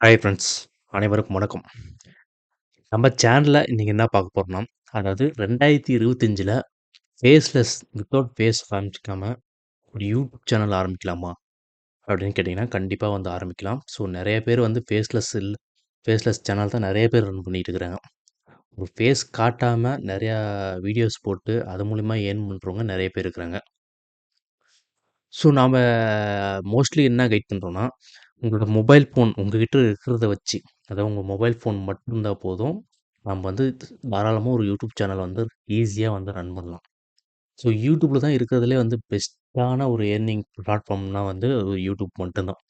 Hi friends, அனைவருக்கும் வணக்கம். நம்ம சேனல்ல இன்னைக்கு என்ன பார்க்க போறோம்னா, அதாவது 2025ல ஃபேஸ்லெஸ் வித்தவுட் ஃபேஸ் காமிக்காம ஒரு யூடியூப் சேனல் ஆரம்பிக்கலாமா? அப்படின்னு கேட்டிங்கன்னா, கண்டிப்பா வந்து ஆரம்பிக்கலாம். ஸோ நெறைய பேர் வந்து ஃபேஸ்லெஸ் சேனல் தான் நெறைய பேர் ரன் பண்ணிட்டு இருக்கிறாங்க. ஒரு ஃபேஸ் காட்டாம நெறையா வீடியோஸ் போட்டு அது மூலியமா ஏர்ன் பண்றவங்க நெறைய பேர் இருக்கிறாங்க. ஸோ நாம மோஸ்ட்லி என்ன கைட் பண்றோம்னா, உங்களோட மொபைல் ஃபோன் உங்ககிட்ட இருக்கிறத வச்சு, அதாவது உங்க மொபைல் ஃபோன் மட்டும் இருந்தா போதும். நம்ம வந்து தாராளமா ஒரு யூடியூப் சேனல் வந்து ஈஸியா வந்து ரன் பண்ணலாம். ஸோ யூடியூப்ல தான் இருக்கிறதுலே வந்து பெஸ்ட்டான ஒரு ஏர்னிங் பிளாட்ஃபார்ம்னா வந்து யூடியூப் மட்டும்தான்.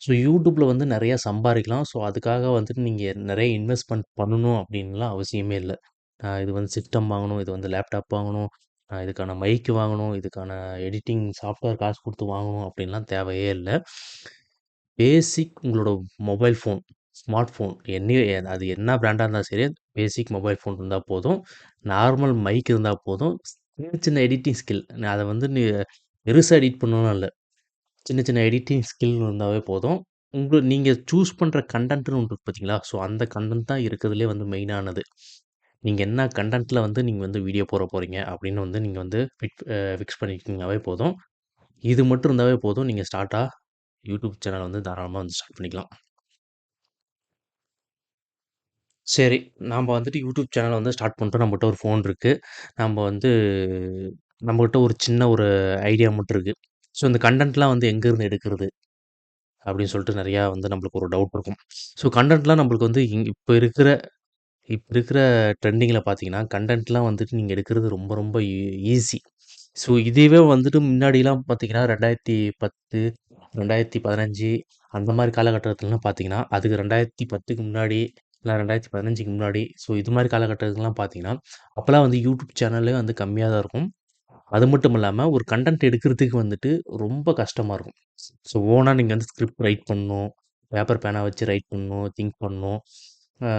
ஸோ யூடியூப்ல வந்து நெறைய சம்பாரிக்கலாம். ஸோ அதுக்காக வந்துட்டு நீங்க நெறைய இன்வெஸ்ட்மென்ட் பண்ணணும் அப்படின்லாம் அவசியமே இல்ல. இது வந்து சிஸ்டம் வாங்கணும், இது வந்து லேப்டாப் வாங்கணும், இதுக்கான மைக் வாங்கணும், இதுக்கான எடிட்டிங் சாஃப்ட்வேர் காசு குடுத்து வாங்கணும் அப்படின்லாம் தேவையே இல்ல. பேசிக் உங்களோட மொபைல் ஃபோன், ஸ்மார்ட் ஃபோன் அது என்ன பிராண்டா இருந்தாலும் சரி, பேசிக் மொபைல் ஃபோன் இருந்தா போதும். நார்மல் மைக் இருந்தா போதும். சின்ன சின்ன எடிட்டிங் ஸ்கில் அத வந்து பெருசா எடிட் பண்ணணும்னு இல்ல. சின்ன சின்ன எடிட்டிங் ஸ்கில் இருந்தாவே போதும். நீங்க சூஸ் பண்ற கன்டென்ட்ன்னு ஒண்ணு இருக்கு பார்த்தீங்களா? ஸோ அந்த கன்டென்ட் தான் இருக்கிறதுலயே வந்து மெயினானது. நீங்க என்ன கன்டென்ட்ல வந்து நீங்க வந்து வீடியோ போட போறீங்க அப்படின்னு வந்து நீங்க வந்து ஃபிக்ஸ் பண்ணிக்கிட்டீங்கனாவே போதும். இது மட்டும் இருந்தாவே போதும். நீங்க யூடியூப் சேனல் வந்து தாராளமா வந்து ஸ்டார்ட் பண்ணிக்கலாம். சரி, நாம வந்துட்டு யூடியூப் சேனல் வந்து ஸ்டார்ட் பண்ணிட்டோம். நம்மகிட்ட ஒரு ஃபோன் இருக்கு. நம்ப வந்து நம்மகிட்ட ஒரு சின்ன ஒரு ஐடியா மட்டும் இருக்கு. ஸோ இந்த கன்டென்ட்லாம் வந்து எங்கேருந்து எடுக்கிறது? அப்படின்னு சொல்லிட்டு நெறையா வந்து நம்மளுக்கு ஒரு டவுட் இருக்கும். ஸோ கன்டென்ட்லாம் நம்மளுக்கு வந்து இப்ப இருக்கிற ட்ரெண்டிங்கில பார்த்தீங்கன்னா, கன்டென்ட்லாம் வந்துட்டு நீங்க எடுக்கிறது ரொம்ப ரொம்ப ஈஸி. ஸோ இதுவே வந்துட்டு முன்னாடிலாம் பார்த்தீங்கன்னா, 2010, 2015 அந்த மாரி காலகட்டத்துலலாம் பார்த்தீங்கன்னா, அதுக்கு 2010க்கு முன்னாடி, இல்ல 2015க்கு முன்னாடி, ஸோ இது மாரி காலகட்டத்துலலாம் பார்த்தீங்கன்னா, அப்பலாம் வந்து யூடியூப் சேனலே வந்து கம்மியா தான் இருக்கும். அது மட்டும் இல்லாம, ஒரு கன்டென்ட் எடுக்கிறதுக்கு வந்துட்டு ரொம்ப கஷ்டமா இருக்கும். ஸோ ஓனா நீங்க வந்து ஸ்கிரிப்ட் ரைட் பண்ணணும். பேப்பர், பேனா வச்சு ரைட் பண்ணணும், திங்க் பண்ணணும். அ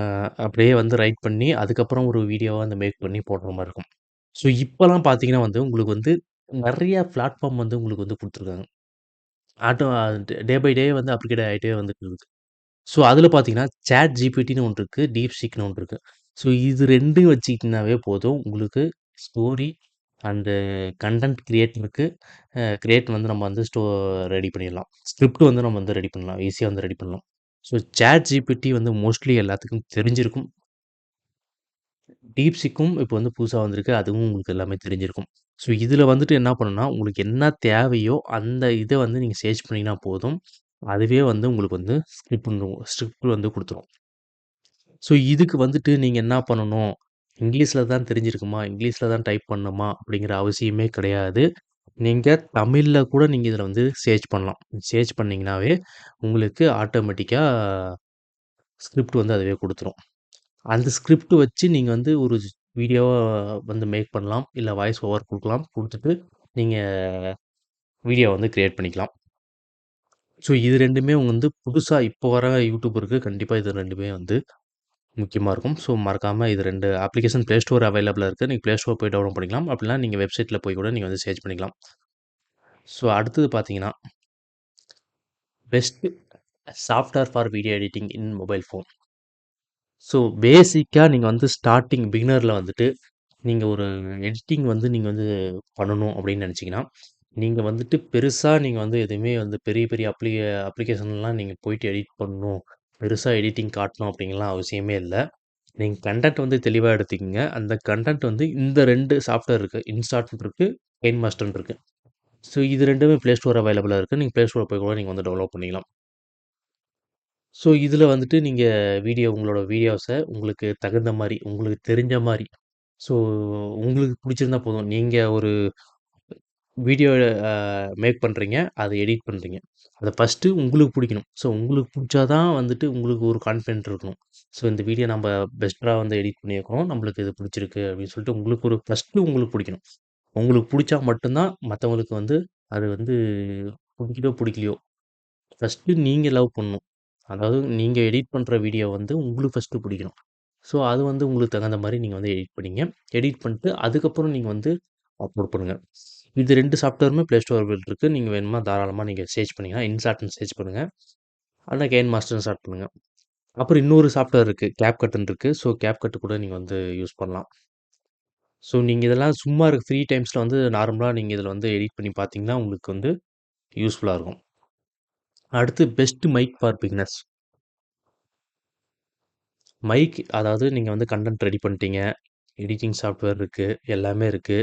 அப்படியே வந்து ரைட் பண்ணி, அதுக்கப்புறம் ஒரு வீடியோவா வந்து மேக் பண்ணி போடுற மாரி இருக்கும். ஸோ இப்பலாம் பார்த்தீங்கன்னா வந்து, உங்களுக்கு வந்து நெறைய பிளாட்ஃபார்ம் வந்து உங்களுக்கு வந்து குடுத்துருக்காங்க. ஆட்டோ டே பை டே வந்து அப்கிரேட் ஆயிட்டே வந்துட்டு இருக்கு. ஸோ அதில பார்த்தீங்கன்னா, சாட் ஜிபிடின்னு ஒண்ணு இருக்கு. டீப்சீக்ன்னு ஒண்ணு இருக்கு. ஸோ இது 2யும் வச்சுக்கிட்டீங்கனாவே போதும். உங்களுக்கு ஸ்டோரி அண்டு கன்டென்ட் கிரியேட் வந்து நம்ம வந்து ரெடி பண்ணிடலாம். ஸ்கிரிப்ட் வந்து நம்ம வந்து ரெடி பண்ணலாம். ஈஸியா வந்து ரெடி பண்ணலாம். ஸோ சாட் ஜிபிடி வந்து மோஸ்ட்லி எல்லாத்துக்கும் தெரிஞ்சிருக்கும். டீப்சீக்கும் இப்போ வந்து புதுசா வந்திருக்கு. அதுவும் உங்களுக்கு எல்லாமே தெரிஞ்சிருக்கும். ஸோ இதில வந்துட்டு என்ன பண்ணும்னா, உங்களுக்கு என்ன தேவையோ அந்த இத வந்து நீங்க சர்ச் பண்ணீங்கன்னா போதும். அதுவே வந்து உங்களுக்கு வந்து ஸ்கிரிப்ட் வந்து குடுத்துரும். ஸோ இதுக்கு வந்துட்டு நீங்க என்ன பண்ணணும்? இங்கிலீஷ்ல தான் தெரிஞ்சிருக்குமா? இங்கிலீஷ்ல தான் டைப் பண்ணணுமா? அப்படிங்கிற அவசியமே கிடையாது. நீங்க தமிழ்ல கூட நீங்க இதில வந்து சர்ச் பண்ணலாம். சர்ச் பண்ணீங்கனாவே உங்களுக்கு ஆட்டோமேட்டிக்கா ஸ்கிரிப்ட் வந்து அதுவே குடுத்துரும். அந்த ஸ்கிரிப்ட் வச்சு நீங்க வந்து ஒரு வீடியோவா வந்து மேக் பண்ணலாம். இல்ல வாய்ஸ் ஓவர் குடுக்கலாம். குடுத்துட்டு நீங்க வீடியோ வந்து கிரியேட் பண்ணிக்கலாம். ஸோ இது 2மே வந்து புதுசா இப்போ வர யூடியூபருக்கு கண்டிப்பா இது 2மே வந்து முக்கியமா இருக்கும். ஸோ மறக்காம இது 2 அப்ளிகேஷன் Play Store அவைலபிளா இருக்கு. நீங்க Play Store போய் டவுன்லோட் பண்ணிக்கலாம். அப்படினா நீங்க வெப்சைட்ல போய் கூட நீங்க வந்து சர்ச் பண்ணிக்கலாம். ஸோ அடுத்தது பார்த்தீங்கன்னா, best software for video editing in mobile phone. So பேசிக்கா நீங்க வந்து ஸ்டார்ட்டிங் பிகினர்ல வந்துட்டு, நீங்க ஒரு எடிட்டிங் வந்து நீங்க வந்து பண்ணணும் அப்படின்னு நெனச்சீங்கன்னா, நீங்க வந்துட்டு பெருசா நீங்க வந்து எதுவுமே வந்து பெரிய பெரிய அப்ளிகேஷன்லாம் நீங்க போயிட்டு எடிட் பண்ணணும். பெருசா எடிட்டிங் காட்டணும் அப்படிங்கலாம் அவசியமே இல்ல. நீங்க கன்டென்ட் வந்து தெளிவா எடுத்துக்கங்க. அந்த கன்டென்ட் வந்து இந்த 2 சாஃப்ட்வேர் இருக்கு. இன்ஸ்டார்ட்ன்னு இருக்கு, KineMasterன்னு இருக்கு. ஸோ இது 2மே Play Store அவைலபிளா இருக்கு. நீங்க Play Store போய் கூட நீங்க வந்து டவுன்லோட் பண்ணிக்கலாம். ஸோ இதில வந்துட்டு நீங்க உங்களோட வீடியோஸ உங்களுக்கு தகுந்த மாரி, உங்களுக்கு தெரிஞ்ச மாரி, ஸோ உங்களுக்கு புடிச்சிருந்தா போதும். நீங்க ஒரு வீடியோ அ மேக் பண்றீங்க. அத எடிட் பண்றீங்க. அத ஃபர்ஸ்ட்டு உங்களுக்கு புடிக்கணும். ஸோ உங்களுக்கு புடிச்சா தான் வந்துட்டு உங்களுக்கு ஒரு கான்ஃபிடென்ட் இருக்கணும். ஸோ இந்த வீடியோ நம்ப பெஸ்ட்டா வந்து எடிட் பண்ணியிருக்கோம். நம்மளுக்கு இது புடிச்சிருக்கு அப்படின்னு சொல்லிட்டு உங்களுக்கு புடிக்கணும். உங்களுக்கு புடிச்சா மட்டும் தான் மத்தவங்களுக்கு வந்து அது வந்து புடிக்குதோ, புடிக்கலையோ ஃபர்ஸ்ட்டு நீங்க லவ் பண்ணணும். அதாவது நீங்க எடிட் பண்ற வீடியோ வந்து உங்களுக்கு ஃபர்ஸ்ட்டு புடிக்கணும். ஸோ அது வந்து உங்களுக்கு தகுந்த மாரி நீங்க வந்து எடிட் பண்ணீங்க. எடிட் பண்ணிட்டு அதுக்கப்புறம் நீங்க வந்து அப்லோட் பண்ணுங்க. இது 2 சாஃப்ட்வேருமே Play Store இருக்கு. நீங்க வேணுமா தாராளமா நீங்க சர்ச் பண்ணீங்கன்னா, இன்ஷாட்ன்னு சர்ச் பண்ணுங்க. அல்ல கெயின் மாஸ்டர்ன்னு ஸ்டார்ட் பண்ணுங்க. அப்புறம் இன்னொரு சாஃப்ட்வேர் இருக்கு. CapCutன்னு இருக்கு. ஸோ CapCut கூட நீங்க வந்து யூஸ் பண்ணலாம். ஸோ நீங்க இதெல்லாம் சும்மா இருக்க ஃப்ரீ டைம்ஸ்ல வந்து நார்மலா நீங்க இதில வந்து எடிட் பண்ணி பார்த்தீங்கன்னா, உங்களுக்கு வந்து யூஸ்ஃபுல்லா இருக்கும். அடுத்து best mic for beginners. Mic அதாவது நீங்க வந்து கன்டென்ட் ரெடி பண்ணிட்டீங்க. எடிட்டிங் சாஃப்ட்வேர் இருக்கு. எல்லாமே இருக்கு.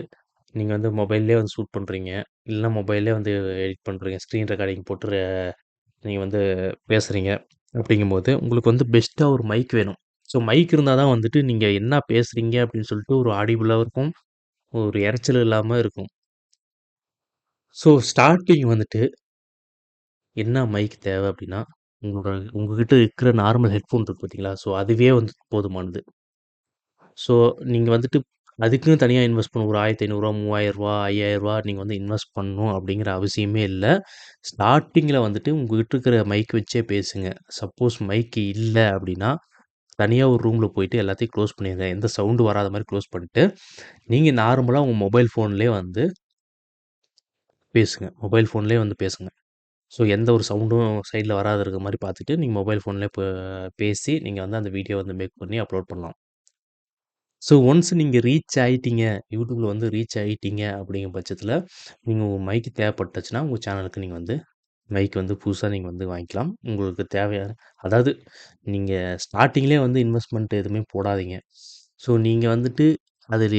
நீங்க வந்து மொபைல்லேயே வந்து ஷூட் பண்றீங்க. இல்லன்னா மொபைல்லேயே வந்து எடிட் பண்றீங்க. ஸ்க்ரீன் ரெக்கார்டிங் போட்டு நீங்க வந்து பேசுறீங்க. அப்படிங்கும்போது உங்களுக்கு வந்து பெஸ்ட்டா ஒரு மைக் வேணும். ஸோ மைக் இருந்தா தான் வந்துட்டு நீங்க என்ன பேசுறீங்க அப்படின்னு சொல்லிட்டு ஒரு ஆடிபிளா இருக்கும். ஒரு இரைச்சல் இல்லாம இருக்கும். ஸோ ஸ்டார்ட்டிங் வந்துட்டு என்ன மைக் தேவை அப்படின்னா, உங்களோட உங்ககிட்ட இருக்கிற நார்மல் ஹெட்ஃபோன் இருக்கு பார்த்தீங்களா? ஸோ அதுவே வந்து போதுமானது. ஸோ நீங்க வந்துட்டு அதுக்குன்னு தனியா இன்வெஸ்ட் பண்ணணும். ஒரு ரூ. 1500 ரூ. 3000 ரூ. 5000 நீங்க வந்து இன்வெஸ்ட் பண்ணணும் அப்படிங்கிற அவசியமே இல்ல. ஸ்டார்ட்டிங்கில வந்துட்டு உங்ககிட்ட இருக்கிற மைக் வச்சே பேசுங்க. சப்போஸ் மைக் இல்ல அப்படின்னா, தனியா ஒரு ரூம்ல போயிட்டு எல்லாத்தையும் க்ளோஸ் பண்ணிருங்க. எந்த சவுண்டும் வராத மாரி க்ளோஸ் பண்ணிட்டு, நீங்க நார்மலா உங்க மொபைல் ஃபோன்லயே வந்து பேசுங்க. மொபைல் ஃபோன்லயே வந்து பேசுங்க. ஸோ எந்த ஒரு சவுண்டும் சைட்ல வராத இருக்க மாரி பார்த்துட்டு, நீங்க மொபைல் ஃபோன்லயே பேசி, நீங்க வந்து அந்த வீடியோ வந்து மேக் பண்ணி அப்லோட் பண்ணலாம். ஸோ ஒன்ஸ் நீங்க ரீச் ஆயிட்டீங்க, யூடியூப்ல வந்து ரீச் ஆயிட்டீங்க அப்படிங்கிற பட்சத்தில, நீங்க உங்க மைக் தேவைப்பட்டுச்சுன்னா, உங்க சேனலுக்கு நீங்க வந்து மைக் வந்து புதுசா நீங்க வந்து வாங்கிக்கலாம். உங்களுக்கு தேவையான அதாவது நீங்க ஸ்டார்ட்டிங்லேயே வந்து இன்வெஸ்ட்மென்ட் எதுவுமே போடாதீங்க. ஸோ நீங்க வந்துட்டு அதில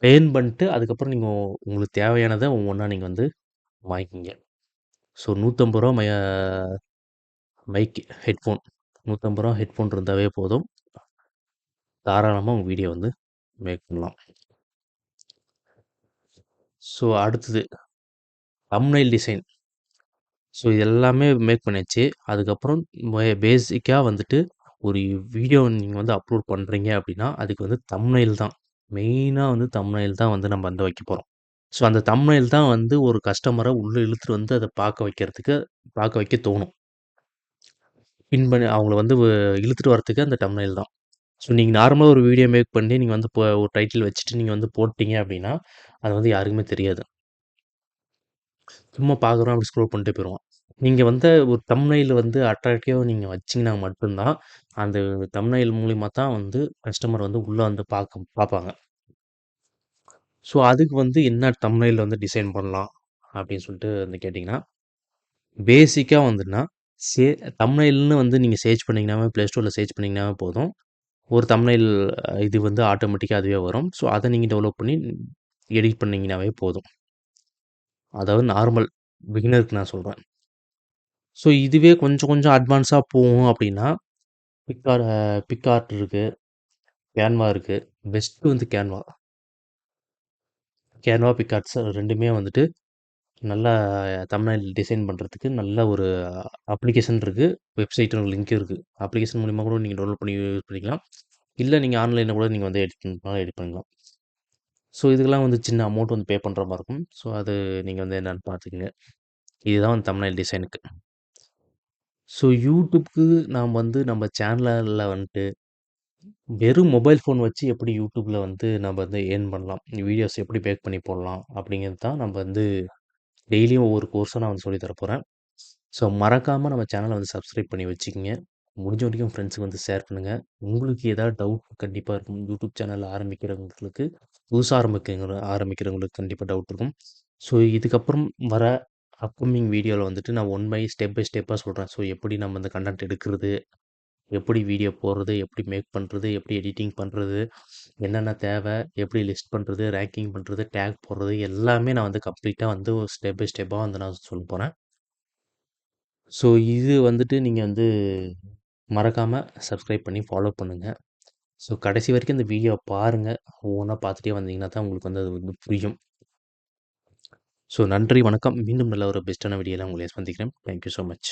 ஏர்ன் பண்ணிட்டு, அதுக்கப்புறம் நீங்க உங்களுக்கு தேவையானத ஒவ்வொன்னா நீங்க வந்து வாங்கிக்கங்க. ஸோ ரூ. 150 மைக் ஹெட்ஃபோன் ரூ. 150 ஹெட்ஃபோன் இருந்தாவே போதும். தாராளமா உங்க வீடியோ வந்து மேக் பண்ணலாம். ஸோ அடுத்தது தம்ப்நெயில் டிசைன். ஸோ இது எல்லாமே மேக் பண்ணியாச்சு. அதுக்கப்புறம் பேசிக்கா வந்துட்டு ஒரு வீடியோ நீங்க வந்து அப்லோட் பண்றீங்க அப்படின்னா, அதுக்கு வந்து தம்ப்நெயில் தான். மெயினா வந்து தம்ப்நெயில் தான் வந்து நம்ம வந்து வைக்க போறோம். ஸோ அந்த தம்ப்நெயில் தான் வந்து ஒரு கஸ்டமர உள்ள இழுத்துட்டு வந்து அத பார்க்க வைக்க தோணும். பின் பண்ணி அவங்கள வந்து இழுத்துட்டு வரதுக்கு அந்த தம்ப்நெயில் தான். ஸோ நீங்க நார்மலா ஒரு வீடியோ மேக் பண்ணி நீங்க வந்து இப்போ ஒரு டைட்டில் வச்சுட்டு நீங்க வந்து போட்டீங்க அப்படின்னா, அது வந்து யாருக்குமே தெரியாது. சும்மா பார்க்குறோம் அப்படி ஸ்க்ரோல் பண்ணிட்டே போயிருவோம். நீங்க வந்து ஒரு தம்ப்நெயில் வந்து அட்ராக்டிவா நீங்க வச்சீங்கன்னா மட்டும் தான், அந்த தம்ப்நெயில் மூலியமா தான் வந்து கஸ்டமர் வந்து உள்ள வந்து பார்ப்பாங்க. ஸோ அதுக்கு வந்து என்ன தம்ப்நெயில் வந்து டிசைன் பண்ணலாம் அப்படின்னு சொல்லிட்டு வந்து கேட்டீங்கன்னா, பேசிக்கா வந்துன்னா, சே தம்ப்நெயில்னு வந்து நீங்க சர்ச் பண்ணீங்கன்னாவே Play Storeல சர்ச் பண்ணீங்கன்னாவே போதும். ஒரு தம்ப்நெயில் இது வந்து ஆட்டோமேட்டிக்கா அதுவே வரும். ஸோ அத நீங்க டெவலப் பண்ணி எடிட் பண்ணீங்கன்னாவே போதும். அதாவது நார்மல் பிகினருக்கு நான் சொல்றேன். ஸோ இதுவே கொஞ்சம் கொஞ்சம் அட்வான்ஸா போகும் அப்படின்னா, பிக்கார் பிக்ஆர்ட் இருக்கு, கேன்வா இருக்கு. பெஸ்ட் வந்து கேன்வா. கேன்வா, பிக்ஆர்ட்ஸ் 2மே வந்துட்டு நல்லா தம்ப்நெயில் டிசைன் பண்றதுக்கு நல்ல ஒரு அப்ளிகேஷன் இருக்கு. வெப்சைட் லிங்க் இருக்கு. அப்ளிகேஷன் மூலியமா கூட நீங்க டவுன்லோட் பண்ணி யூஸ் பண்ணிக்கலாம். இல்ல நீங்க ஆன்லைன்ல கூட நீங்க வந்து எடிட் பண்ணிக்கலாம். ஸோ இதுக்கெல்லாம் வந்து சின்ன அமௌண்ட் வந்து பே பண்ற மாரி இருக்கும். ஸோ அது நீங்க வந்து என்னன்னு பார்த்துக்கங்க. இதுதான் வந்து தம்ப்நெயில் டிசைனுக்கு. ஸோ யூடியூப்க்கு நாம் வந்து நம்ம சேனல்ல வந்துட்டு வெறும் மொபைல் ஃபோன் வச்சு எப்படி யூடியூப்ல வந்து நம்ம வந்து ஏர்ன் பண்ணலாம்? வீடியோஸ் எப்படி மேக் பண்ணி போடலாம்? அப்படிங்கிறது தான் நம்ம வந்து டெய்லியும் ஒவ்வொரு கோர்ஸா நான் வந்து சொல்லி தரப்போறேன். ஸோ மறக்காம நம்ம சேனல வந்து சப்ஸ்கிரைப் பண்ணி வச்சுக்கங்க. முடிஞ்ச வரைக்கும் ஃப்ரெண்ட்ஸுக்கு வந்து ஷேர் பண்ணுங்க. உங்களுக்கு ஏதாவது டவுட் கண்டிப்பா இருக்கும். யூடியூப் சேனல் ஆரம்பிக்கிறவங்களுக்கு, புதுசா ஆரம்பிக்கிறவங்களுக்கு கண்டிப்பா டவுட் இருக்கும். ஸோ இதுக்கப்புறம் வர அப்கமிங் வீடியோல வந்துட்டு நான் ஒன் பை ஸ்டெப்பா சொல்றேன். ஸோ எப்படி நம்ம இந்த கன்டென்ட் எடுக்கிறது? எப்படி வீடியோ போடுறது? எப்படி மேக் பண்றது? எப்படி எடிட்டிங் பண்றது? என்னென்ன தேவை? எப்படி லிஸ்ட் பண்றது? ரேங்கிங் பண்றது? டேக் போடுறது? எல்லாமே நான் வந்து கம்ப்ளீட்டா வந்து ஸ்டெப் பை ஸ்டெப்பா வந்து நான் சொல்லப்போறேன். ஸோ இது வந்துட்டு நீங்க வந்து மறக்காம சப்ஸ்கிரைப் பண்ணி ஃபாலோ பண்ணுங்க. ஸோ கடைசி வரைக்கும் இந்த வீடியோவ பாருங்க. ஒவ்வொன்னா பார்த்துட்டே வந்தீங்கன்னா தான் உங்களுக்கு வந்து அது வந்து புரியும். ஸோ நன்றி, வணக்கம். மீண்டும் நல்ல ஒரு பெஸ்ட்டான வீடியோல உங்களை சந்திக்கிறேன். Thank you so much.